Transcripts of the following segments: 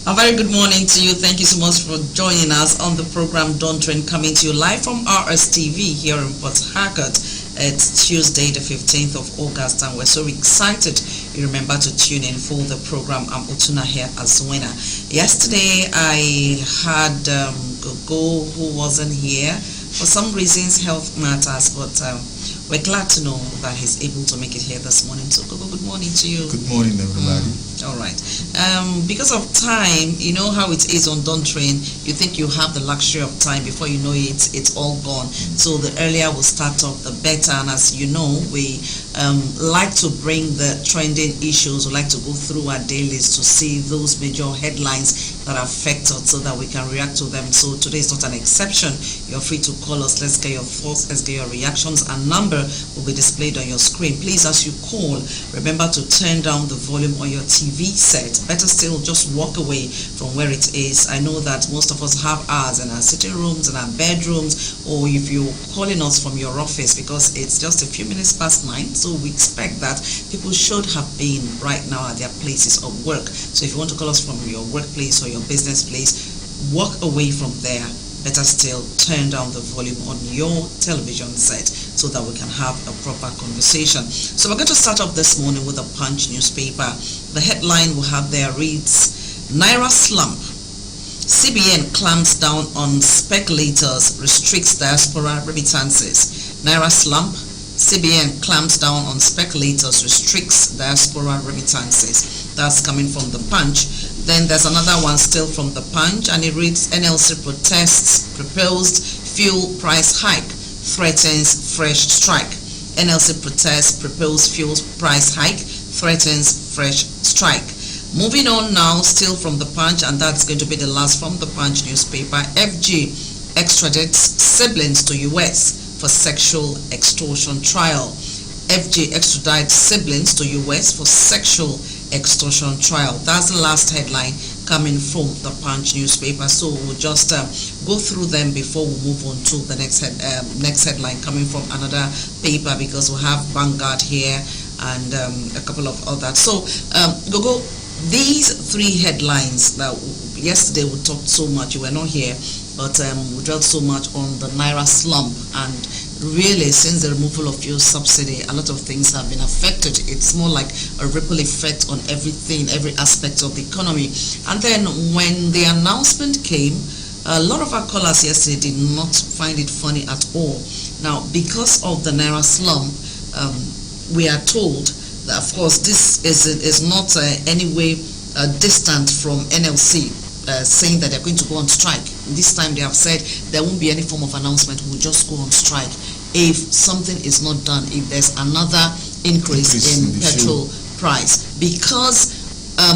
A very good morning to you. Thank you so much for joining us on the program Dawn Train, coming to you live from RSTV here in Port Harcourt. It's Tuesday, the 15th of August, and we're so excited. You remember to tune in for the program. I'm Otuna here as winner. Yesterday, I had Gogo who wasn't here for some reasons, health matters, but we're glad to know that he's able to make it here this morning. So, Gogo, good morning to you. Good morning, everybody. All right. Because of time, you know how it is on Dawn Train. You think you have the luxury of time, before you know it, it's all gone. So the earlier we start off, the better. And as you know, we like to bring the trending issues. We like to go through our dailies to see those major headlines that affect us so that we can react to them. So today is not an exception. You're free to call us. Let's get your thoughts, let's get your reactions. Our number will be displayed on your screen. Please, as you call, remember to turn down the volume on your TV set. Better still, just walk away from where it is. I know that most of us have ours in our sitting rooms, in our bedrooms, or if you're calling us from your office, because it's just a few minutes past 9. So we expect that people should have been right now at their places of work. So if you want to call us from your workplace or your business place, walk away from there. Better still, turn down the volume on your television set so that we can have a proper conversation. So we're going to start off this morning with a Punch newspaper. The headline we have there reads, Naira slump. CBN clamps down on speculators, restricts diaspora remittances. Naira slump. CBN clamps down on speculators, restricts diaspora remittances. That's coming from the Punch. Then there's another one still from the Punch, and it reads, NLC protests proposed fuel price hike, threatens fresh strike. NLC protests proposed fuel price hike, threatens fresh strike. Moving on now, still from the Punch, and that's going to be the last from the Punch newspaper. FG extradites siblings to US for sexual extortion trial. FG extradites siblings to US for sexual extortion trial. That's the last headline coming from the Punch newspaper. So we'll just go through them before we move on to the next headline coming from another paper, because we have Vanguard here and a couple of others. So Gogo, these three headlines that yesterday we talked so much, you were not here, but we dwelt so much on the Naira slump, and really since the removal of fuel subsidy, a lot of things have been affected. It's more like a ripple effect on everything, every aspect of the economy. And then when the announcement came, a lot of our callers yesterday did not find it funny at all. Now, because of the Naira slump, we are told that, of course, this is not any way distant from NLC saying that they're going to go on strike. This time they have said there won't be any form of announcement, we'll just go on strike if something is not done, if there's another increase in petrol price. Because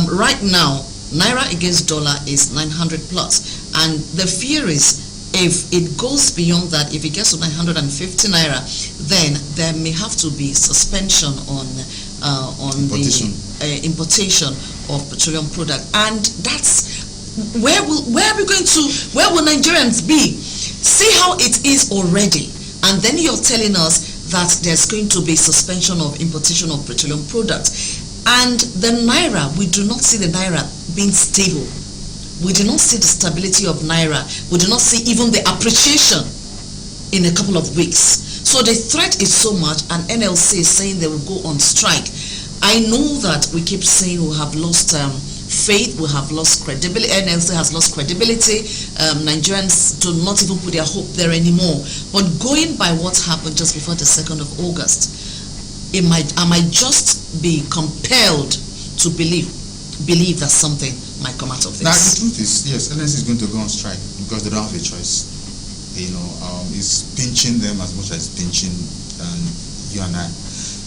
right now, Naira against dollar is 900 plus. And the fear is, if it goes beyond that, if it gets to 950 Naira, then there may have to be suspension on importation. The importation of petroleum product. And that's where will Nigerians be? See how it is already, and then you're telling us that there's going to be suspension of importation of petroleum products. And the Naira, we do not see the Naira being stable. We do not see the stability of Naira. We do not see even the appreciation in a couple of weeks. So the threat is so much, and NLC is saying they will go on strike. I know that we keep saying we have lost faith, we have lost credibility, NLC has lost credibility, Nigerians do not even put their hope there anymore. But going by what happened just before the 2nd of August, I might just be compelled to believe that something might come out of this. Now, the truth is, yes, NLC is going to go on strike because they don't have a choice. You know, it's pinching them as much as pinching you and I.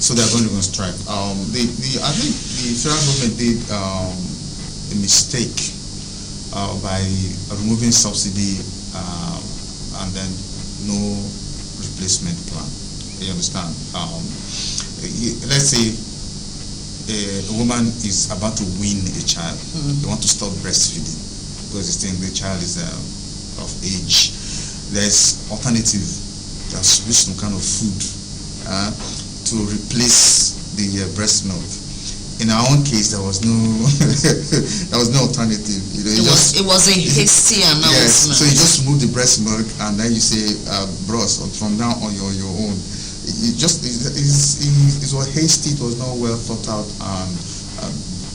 So they're going to go on strike. I think the federal government did a mistake by removing subsidy and then no replacement plan. You understand? Let's say a woman is about to win a child. They want to stop breastfeeding because they think the child is of age. There's alternative. There should be some kind of food to replace the breast milk. in our own case, there was no there was no alternative. You know, it was a hasty announcement. Yes, so you just remove the breast milk, and then you say, bros, from now on you're your own. It was hasty. It was not well thought out, and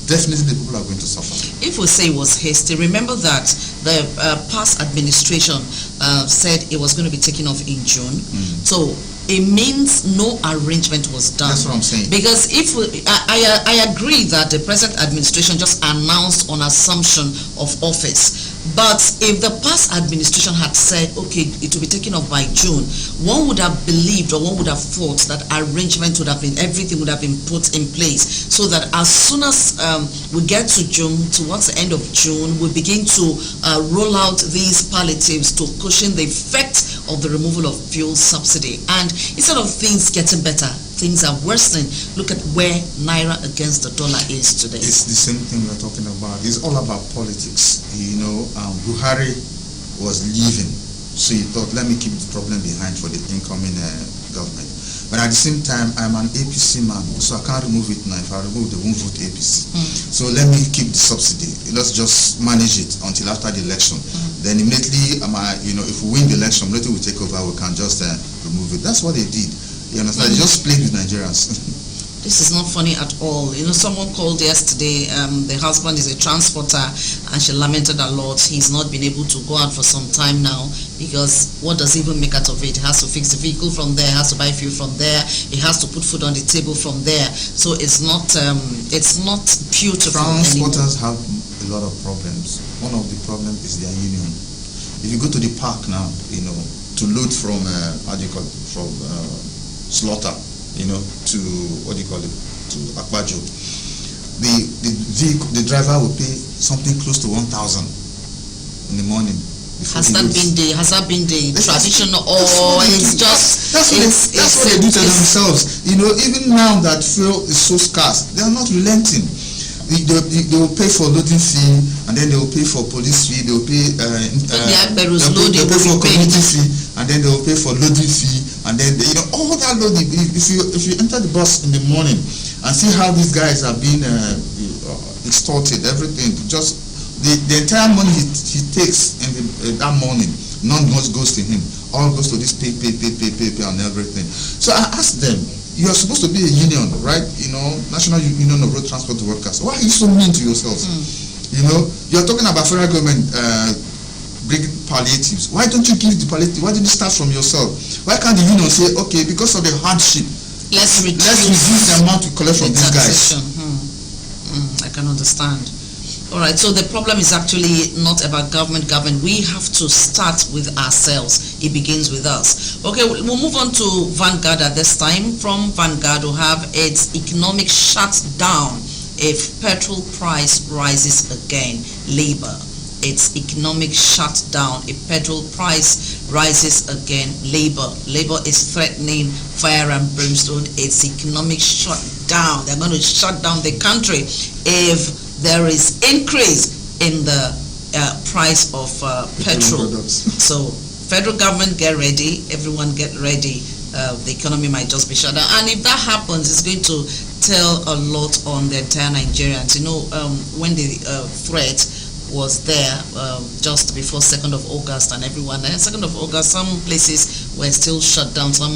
definitely the people are going to suffer. If we say it was hasty, remember that the past administration said it was going to be taken off in June. So it means no arrangement was done. That's what I'm saying. Because if I agree that the present administration just announced on assumption of office, but if the past administration had said, okay, it will be taken off by June, one would have believed, or one would have thought that arrangement would have been, everything would have been put in place, so that as soon as we get to June, towards the end of June, we begin to roll out these palliatives to cushion the effect of the removal of fuel subsidy. And instead of things getting better, things are worsening. Look at where Naira against the dollar is today. It's the same thing we're talking about. It's all about politics. You know, Buhari was leaving, so he thought, let me keep the problem behind for the incoming government. But at the same time, I'm an APC man, so I can't remove it now. If I remove, they won't vote APC. So let me keep the subsidy. Let's just manage it until after the election. Then immediately, if we win the election, immediately we take over, we can just remove it. That's what they did. You understand? They just played with Nigerians. This is not funny at all. You know, someone called yesterday, the husband is a transporter, and she lamented a lot. He's not been able to go out for some time now, because what does he even make out of it? He has to fix the vehicle from there, has to buy fuel from there, he has to put food on the table from there. So it's not beautiful. Transporters have a lot of problems. One of the problems is their union. If you go to the park now, you know, to load from slaughter, you know, to to Akbajo, the driver will pay something close to 1,000 in the morning. Has that been the tradition, or it's just that's what they do to themselves? You know, even now that fuel is so scarce, they are not relenting. They will pay for loading fee, and then they will pay for police fee. They will pay for community fee, and then they will pay for loading fee, and then all that loading. If you enter the bus in the morning and see how these guys are being extorted, everything, just the entire money he takes in that morning, none goes to him. All goes to this pay and everything. So I asked them, you are supposed to be a union, right? You know, National Union of Road Transport Workers. Why are you so mean to yourselves? You know, you're talking about federal government bringing palliatives. Why don't you give the palliative? Why didn't you start from yourself? Why can't the union say, okay, because of the hardship, let's reduce the amount we collect from these guys? I can understand. All right, so the problem is actually not about government. We have to start with ourselves. It begins with us. Okay, we'll move on to Vanguard at this time. From Vanguard, we have its economic shutdown if petrol price rises again. Labour, its economic shutdown if petrol price rises again. Labour is threatening fire and brimstone. Its economic shutdown. They're going to shut down the country if there is increase in the price of petrol. So federal government, get ready. Everyone get ready. The economy might just be shut down. And if that happens, it's going to tell a lot on the entire Nigerians. You know, when the threat was there just before 2nd of August and everyone, 2nd of August, some places were still shut down. Some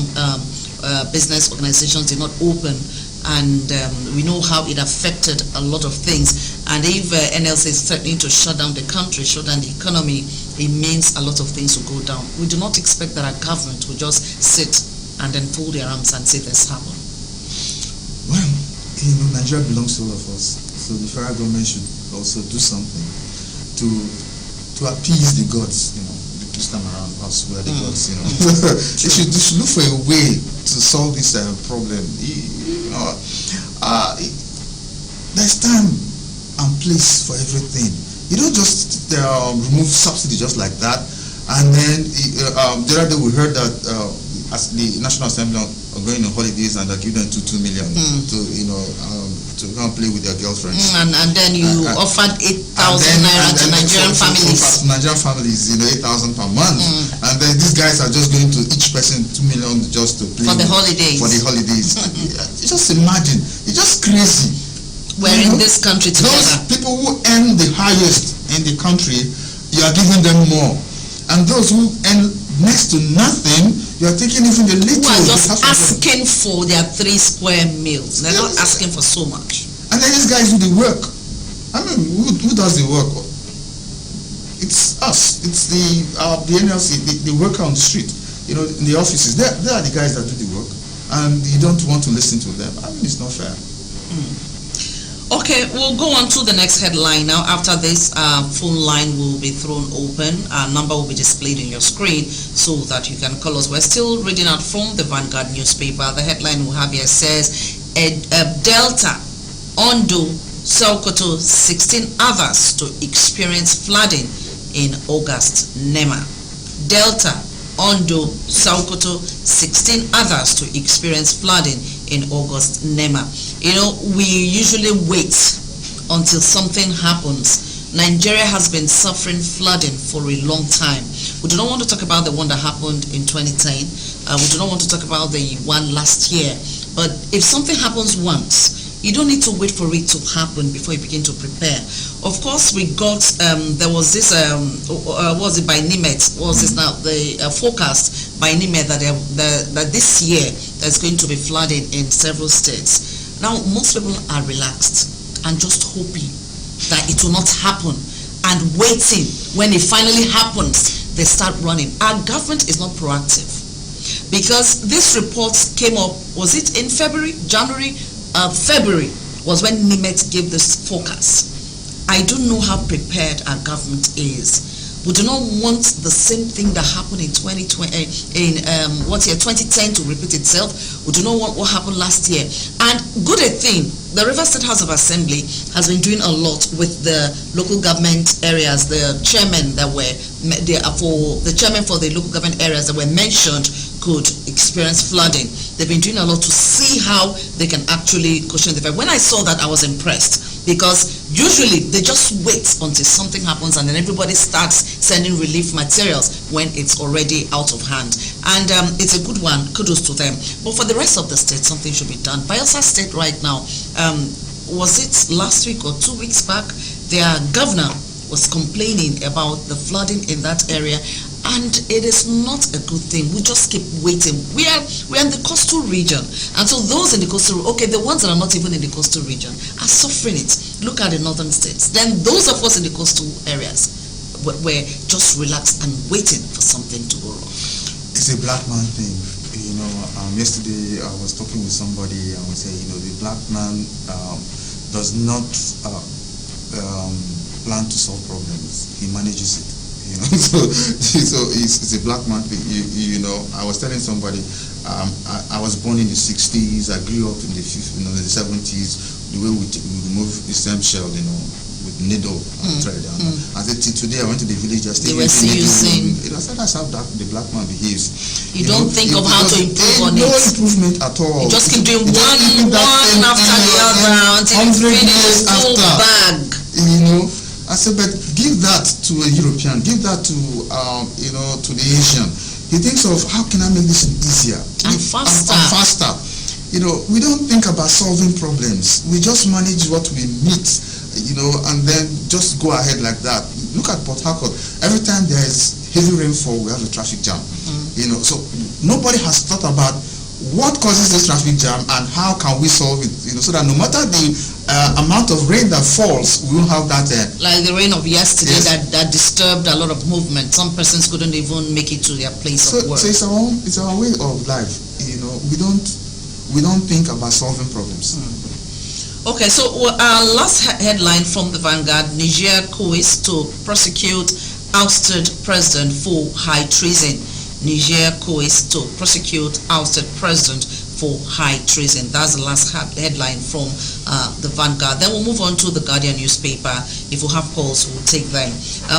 business organizations did not open. And we know how it affected a lot of things. And if NLC is threatening to shut down the country, shut down the economy, it means a lot of things will go down. We do not expect that our government will just sit and then fold their arms and say this happened. Well, you know, Nigeria belongs to all of us. So the federal government should also do something to appease the gods, you know. This time around, us were the gods, you know. They should look for a way to solve this problem. You know, there's time and place for everything. You don't just remove subsidy just like that. And then the other day we heard that as the National Assembly are going on holidays and they're giving them 2 million to to go and play with their girlfriends. And then you offered 8,000 naira to Nigerian families. Nigerian families, 8,000 per month. And then these guys are just going to each person 2 million just to play for the holidays. For the holidays. Just imagine, it's just crazy. We're in this country together. Those people who earn the highest in the country, you are giving them more. And those who earn next to nothing, you are taking even the little. Who are just asking for their 3 square meals. They're not asking for so much. And then these guys do the work. I mean, who does the work? It's us. It's the NLC, the worker on the street. You know, in the offices. They are the guys that do the work. And you don't want to listen to them. I mean, it's not fair. Okay, we'll go on to the next headline now. After this, phone line will be thrown open. Our number will be displayed on your screen so that you can call us. We're still reading out from the Vanguard newspaper. The headline we have here says, Delta, Ondo, Sokoto, 16 others to experience flooding in August. NEMA. Delta, Ondo, Sokoto, 16 others to experience flooding in August. NEMA. You know, we usually wait until something happens. Nigeria has been suffering flooding for a long time. We do not want to talk about the one that happened in 2010. We do not want to talk about the one last year. But if something happens once, you don't need to wait for it to happen before you begin to prepare. Of course, we got, there was this, was it by NIMET? Was this now the forecast by NIMET that this year there's going to be flooding in several states. Now, most people are relaxed and just hoping that it will not happen and waiting. When it finally happens, they start running. Our government is not proactive because this report came up, was it in February, January? February was when NIMET gave this forecast. I don't know how prepared our government is. We do not want the same thing that happened in 2010 to repeat itself. We do not want what happened last year. And good a thing, the River State House of Assembly has been doing a lot with the local government areas. The chairman that were the chairman for the local government areas that were mentioned could experience flooding. They've been doing a lot to see how they can actually cushion the effect. When I saw that, I was impressed because usually they just wait until something happens and then everybody starts sending relief materials when it's already out of hand. And it's a good one. Kudos to them. But for the rest of the state, something should be done. Bayelsa State right now, was it last week or 2 weeks back, their governor was complaining about the flooding in that area. And it is not a good thing. We just keep waiting. We are in the coastal region. And so those in the coastal, okay, the ones that are not even in the coastal region are suffering it. Look at the northern states. Then those of us in the coastal areas, we're just relaxed and waiting for something to go wrong. It's a black man thing. You know, yesterday I was talking with somebody and we say, you know, the black man does not plan to solve problems. He manages it. You know, so it's a black man thing. You know, I was telling somebody, I was born in the 60s. I grew up in the 70s. The way we remove the stem shell, you know, with needle and thread. I said, today I went to the village. They were still using. I said, that's how the black man behaves. You don't think of how to improve on it. No improvement at all. You just keep doing one after the other until you finish the whole bag. You know. I said, but give that to a European, give that to you know, to the Asian. He thinks of how can I make this easier and faster. And faster. You know, we don't think about solving problems. We just manage what we meet, you know, and then just go ahead like that. Look at Port Harcourt. Every time there is heavy rainfall, we have a traffic jam. You know, so nobody has thought about what causes this traffic jam and how can we solve it, you know, so that no matter the amount of rain that falls, we won't have that. Like the rain of yesterday, yes, that disturbed a lot of movement. Some persons couldn't even make it to their place of work. So it's our way of life. You know, we don't think about solving problems. Okay, so our last headline from the Vanguard: Niger cois to prosecute ousted president for high treason. Niger cois to prosecute ousted president for high treason. That's the last headline from the Vanguard. Then we'll move on to the Guardian newspaper. If we have calls, we'll take them.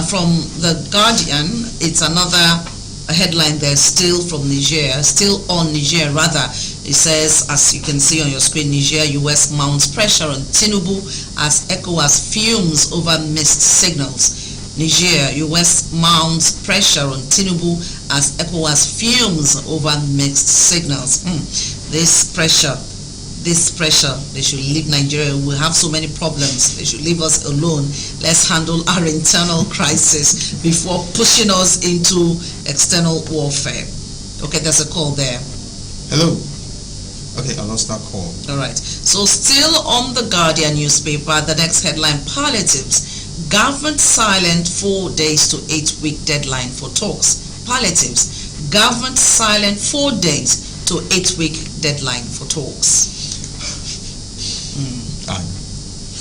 From the Guardian, it's another headline there, still from Niger, still on Niger rather. It says, as you can see on your screen, Niger, US mounts pressure on Tinubu as ECOWAS fumes over missed signals. Niger, US mounts pressure on Tinubu as ECOWAS fumes over mixed signals. This pressure this pressure. They should leave Nigeria. We have so many problems. They should leave us alone. Let's handle our internal crisis before pushing us into external warfare. Okay, there's a call there. Hello. Okay, I lost that call. All right. So still on the Guardian newspaper, the next headline, palliatives. Government silent 4 days to 8-week deadline for talks. Palliatives. Government silent 4 days to 8-week deadline for talks.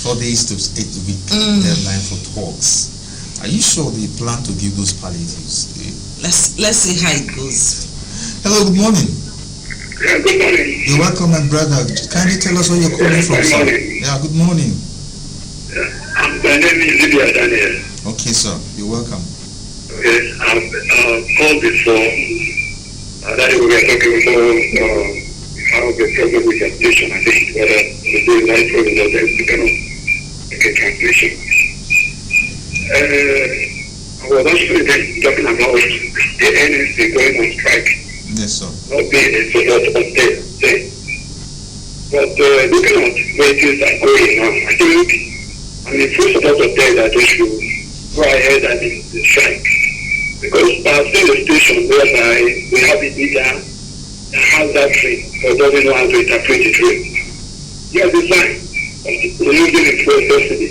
4 days to 8-week deadline for talks. Are you sure they plan to give those palliatives? Let's see how it goes. Hello, good morning. Yeah, good morning. You're welcome, my brother. Kindly tell us where you're calling from, Good sir. morning. Yeah, good morning. My name is Lydia Daniel. Okay, sir. You're welcome. Yes, I've called before. That we were talking about how the problem with the station, I think, whether the day life or the day to kind of make a transition. I was actually talking about the NSC going on strike. Yes, sir. Not being a support of the but looking at where things are going on, I think I'm in full support of that they should go ahead and strike. Because I've seen a station whereby we have a leader that has that dream but doesn't know how to interpret the dream. Yes, it's fine. We're using it for subsidy.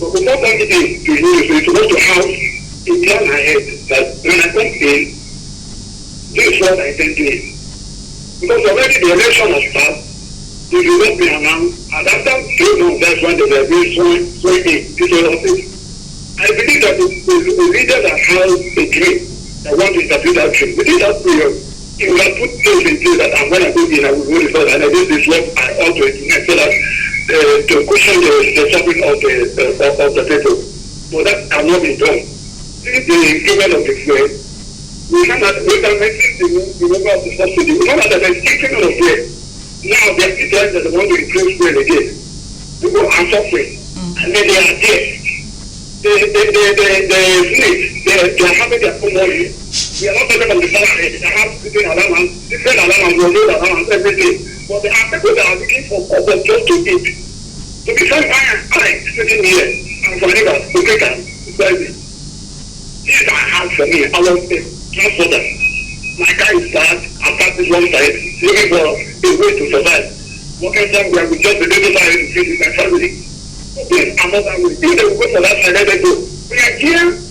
But before that it is to use, we're supposed to have a plan ahead that when I come in, this is what I intend doing. Because already the election has passed, it will not be announced, and after 2 months, that's when they will be sworn in to the office. I believe that the leader that has a dream, that wants to interpret that dream, within that period, he will have put things in place that I'm going to go in, I will go result, and this is what I ought to implement so that to cushion the suffering of the people. But that cannot be done. Since the increment of the fuel, we can make the number of the subsidy. We know that there is increment of fuel. Now they are telling that they want to increase fuel again. People are suffering, and then they are there. They are having their own money. We are not talking about the salary. They have different allowance, road allowance, everything. But there are people that are looking for just to eat. To be fair, I sitting here and for neighbors, to take them, this is hard for me. I was a transporter. My guy is bad. I start this one side, looking for a way to survive. Working somewhere with just the little side to feed with my family. Yes, I'm not that way. If they will go for that side, let them go. We are here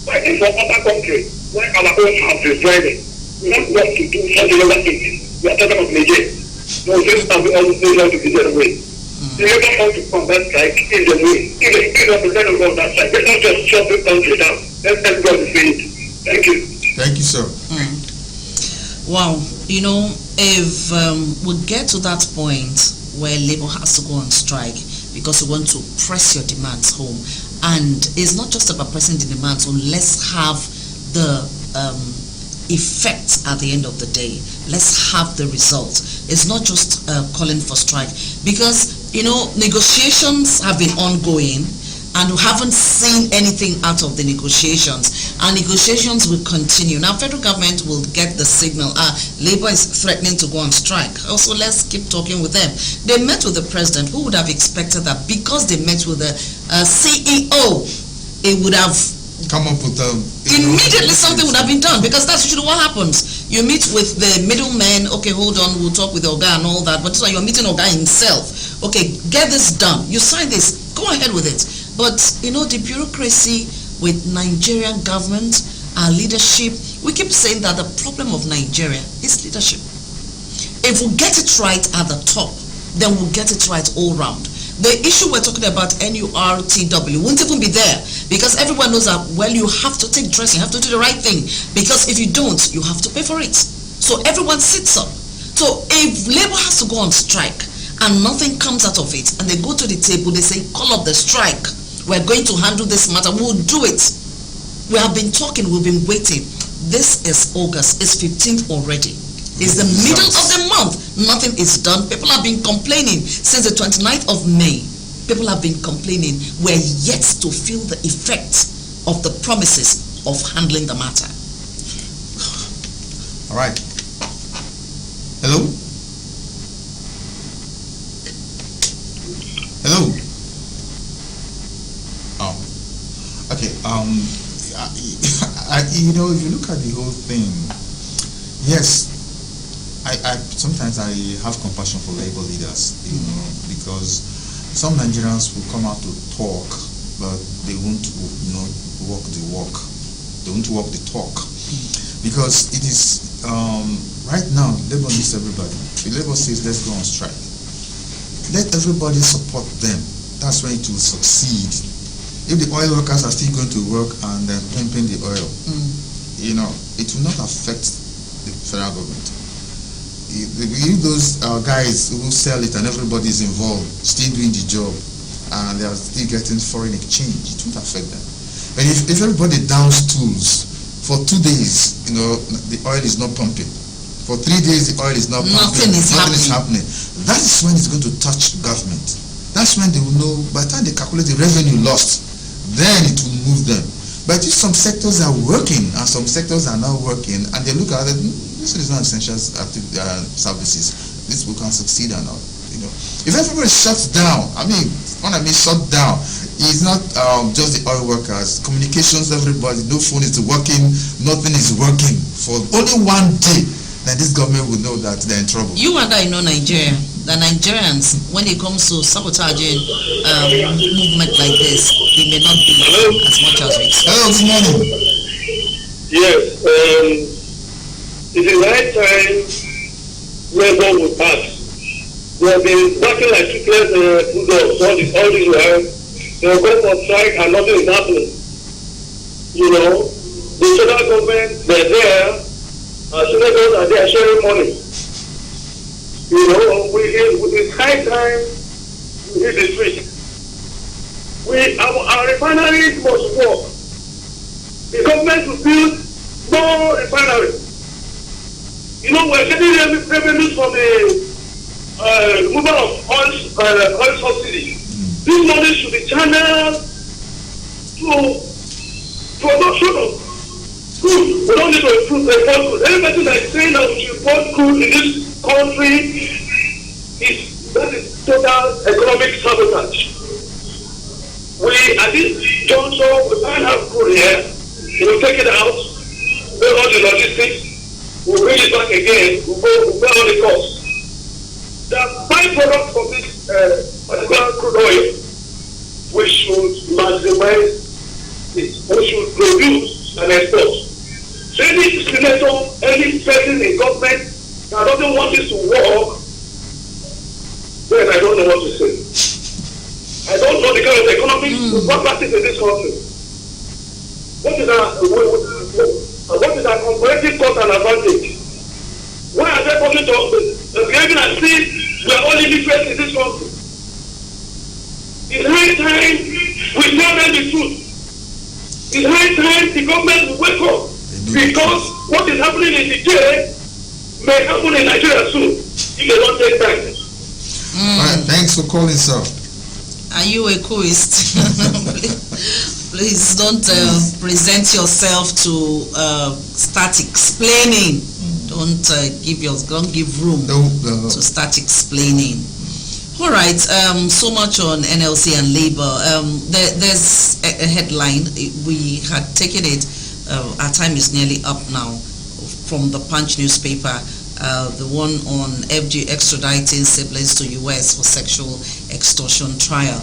fighting for other countries where our own house is driving. We don't want to do something other things. We are talking about Niger. No, this is how we always want to be the way. They never want to come back like in the way. If they represent on that side, let's not just shut the country down. Let everybody see it. Thank you. Thank you, sir. Wow, you know, if we get to that point where labor has to go on strike because we want to press your demands home, and it's not just about pressing the demands home, let's have the effect at the end of the day. Let's have the result. It's not just calling for strike, because, you know, negotiations have been ongoing and we haven't seen anything out of the negotiations, and negotiations will continue. Now federal government will get the signal, labor is threatening to go on strike, also let's keep talking with them. They met with the president. Who would have expected that? Because they met with the CEO, it would have come up with immediately something would have been done, because that's usually what happens. You meet with the middleman, okay, hold on, we'll talk with the Oga and all that, but this one you're meeting Oga himself. Okay, get this done, you sign this, go ahead with it. But you know, the bureaucracy with Nigerian government, our leadership, we keep saying that the problem of Nigeria is leadership. If we get it right at the top, then we'll get it right all round. The issue we're talking about, NURTW, won't even be there, because everyone knows that, well, you have to take dressing, you have to do the right thing, because if you don't, you have to pay for it. So everyone sits up. So if labor has to go on strike and nothing comes out of it, and they go to the table, they say, call up the strike, we're going to handle this matter, we'll do it. We have been talking, we've been waiting. This is August, it's 15th already. It's the middle of the month. Nothing is done. People have been complaining since the 29th of May. People have been complaining. We're yet to feel the effect of the promises of handling the matter. All right. Hello? Hello. Okay. If you look at the whole thing, yes, I sometimes I have compassion for labor leaders, because some Nigerians will come out to talk, but they won't, walk the walk. They won't walk the talk, because it is right now. Labor needs everybody. The labor says let's go on strike. Let everybody support them. That's when it will succeed. If the oil workers are still going to work and pumping the oil, it will not affect the federal government. If those guys who sell it and everybody is involved, still doing the job, and they are still getting foreign exchange, it won't affect them. But if everybody downs tools for 2 days, the oil is not pumping. For 3 days, the oil is not pumping. Nothing is happening. That is when it's going to touch government. That's when they will know. By the time they calculate the revenue lost, then it will move them. But if some sectors are working and some sectors are not working, and they look at it, this is not essential services. This will can succeed or not. If everybody shuts down, when I mean shut down, it's not just the oil workers. Communications, everybody, no phone is working, nothing is working for only 1 day. Then this government will know that they're in trouble. You and I know Nigeria. The Nigerians, when it comes to sabotaging movement like this, they may not be as much as we expect. Hello, good morning. Yes, it is right time labor will pass. We have been working like chickens bulldogs all this while. They will go for strike and nothing is happening. The federal government, they're there. Senators are there sharing money. It's high time we hit the street. Our refineries must work. The government will build more refineries. We're getting revenues from the removal of oil subsidy. This money should be channeled to production of crude. We don't need to import crude. Any person that is saying that we should import crude in this country that is total economic sabotage. At this juncture, we can't have crude here. We'll take it out, build all the logistics, we'll bring it back again, we'll pay all the costs. The byproduct from this particular crude oil, we should maximize it. We should produce and export. So any senator, any person in government that doesn't want this to work, then I don't know what to say. I don't know the kind of economic practice in this country. What is our comparative cost and advantage? Why are they coming to behaving as if we are only different in this country? It's high time we tell them the truth. It's high time the government will wake up, because what is happening in Nigeria may happen in Nigeria soon if they don't take time. All right, thanks for calling, sir. Are you a quest? Please don't present yourself to start explaining. Don't give room to start explaining. All right. So much on NLC and labor. There's a headline. We had taken it. Our time is nearly up now. From the Punch newspaper. The one on FG extraditing siblings to US for sexual extortion trial.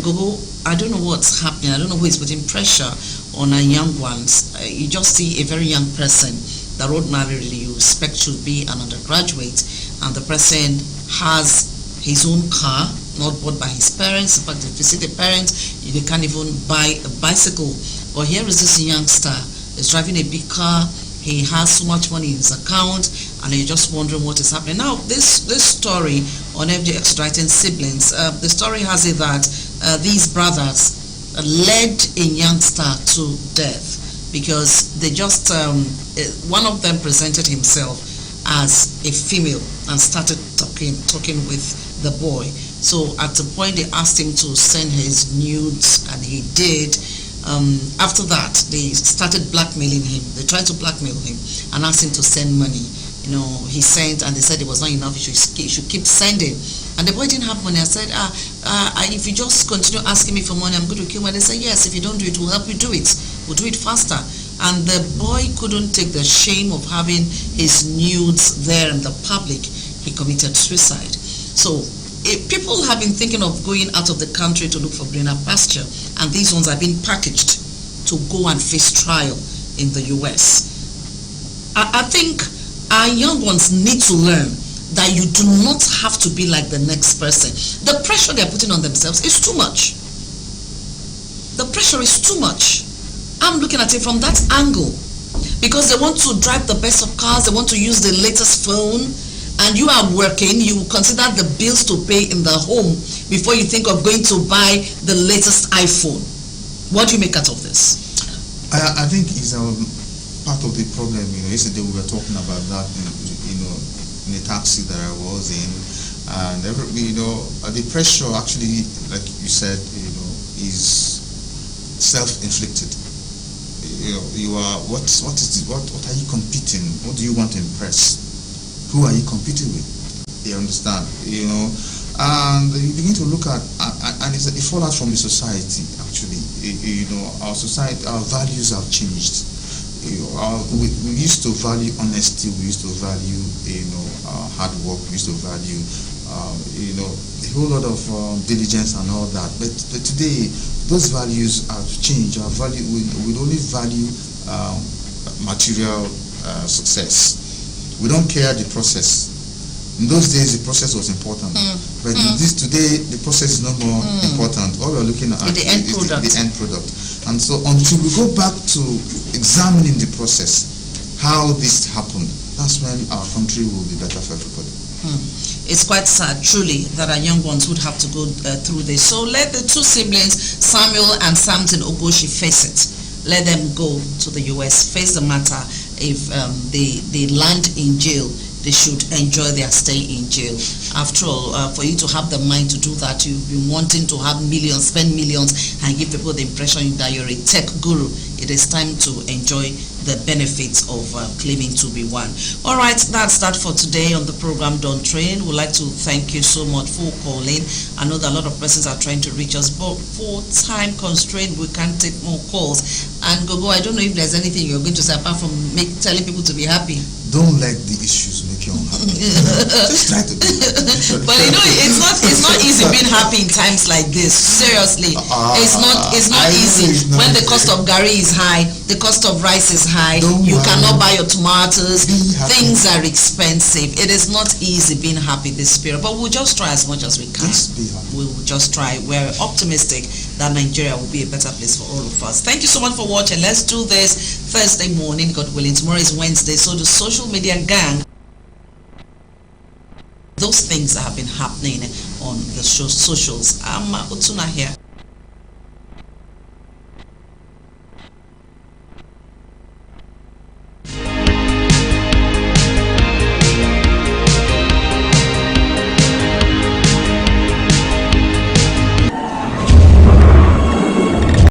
Gogo, I don't know what's happening. I don't know who is putting pressure on our young ones. You just see a very young person that ordinarily you expect should be an undergraduate, and the person has his own car, not bought by his parents. In fact, if you see the parents, they can't even buy a bicycle. But here is this youngster, is driving a big car. He has so much money in his account, and you're just wondering what is happening. Now, this story on FG extraditing siblings, the story has it that these brothers led a youngster to death because they just, one of them presented himself as a female and started talking with the boy. So at the point they asked him to send his nudes, and he did. After that, they started blackmailing him. They tried to blackmail him and asked him to send money. He sent, and they said it was not enough. He should keep sending. And the boy didn't have money. I said, if you just continue asking me for money, I'm going to kill me. They said, yes, if you don't do it, we'll help you do it. We'll do it faster. And the boy couldn't take the shame of having his nudes there in the public. He committed suicide. So people have been thinking of going out of the country to look for greener pasture, and these ones are being packaged to go and face trial in the US. I think our young ones need to learn that you do not have to be like the next person. The pressure they're putting on themselves is too much. The pressure is too much. I'm looking at it from that angle, because they want to drive the best of cars, they want to use the latest phone, and you are working, you consider the bills to pay in the home before you think of going to buy the latest iPhone. What do you make out of this? I think it's part of the problem. Yesterday we were talking about that in a taxi that I was in, and the pressure actually, like you said, is self-inflicted. You are what are you competing? What do you want to impress? Who are you competing with? You understand? And you begin to look at, and it follows from the society. Actually, our society, our values have changed. We used to value honesty. We used to value, hard work. We used to value, a whole lot of diligence and all that. But today, those values have changed. Our value, we only value material success. We don't care the process. In those days, the process was important, but today, the process is no more important. All we're looking at is the end product. And so, until we go back to examining the process, how this happened, that's when our country will be better for everybody. It's quite sad, truly, that our young ones would have to go through this. So let the two siblings, Samuel and Samson Ogoshi, face it. Let them go to the US, face the matter. If they land in jail, they should enjoy their stay in jail. After all, for you to have the mind to do that, you've been wanting to have millions, spend millions, and give people the impression that you're a tech guru. It is time to enjoy the benefits of claiming to be one. All right, that's that for today on the program Don't Train. We'd like to thank you so much for calling. I know that a lot of persons are trying to reach us, but for time constraint, we can't take more calls. And Gogo, I don't know if there's anything you're going to say apart from telling people to be happy. Don't let the issues make you unhappy. Just try to do it. But it's not easy being happy in times like this. Seriously, it's not easy when the cost of gari is high, the cost of rice is high. You cannot buy your tomatoes. Things are expensive. It is not easy being happy this period. But we'll just try as much as we can. Just be happy. We'll just try. We're optimistic that Nigeria will be a better place for all of us. Thank you so much for watching. Let's do this Thursday morning, God willing. Tomorrow is Wednesday, so the social media gang, those things that have been happening on the socials. I'm Utuna here.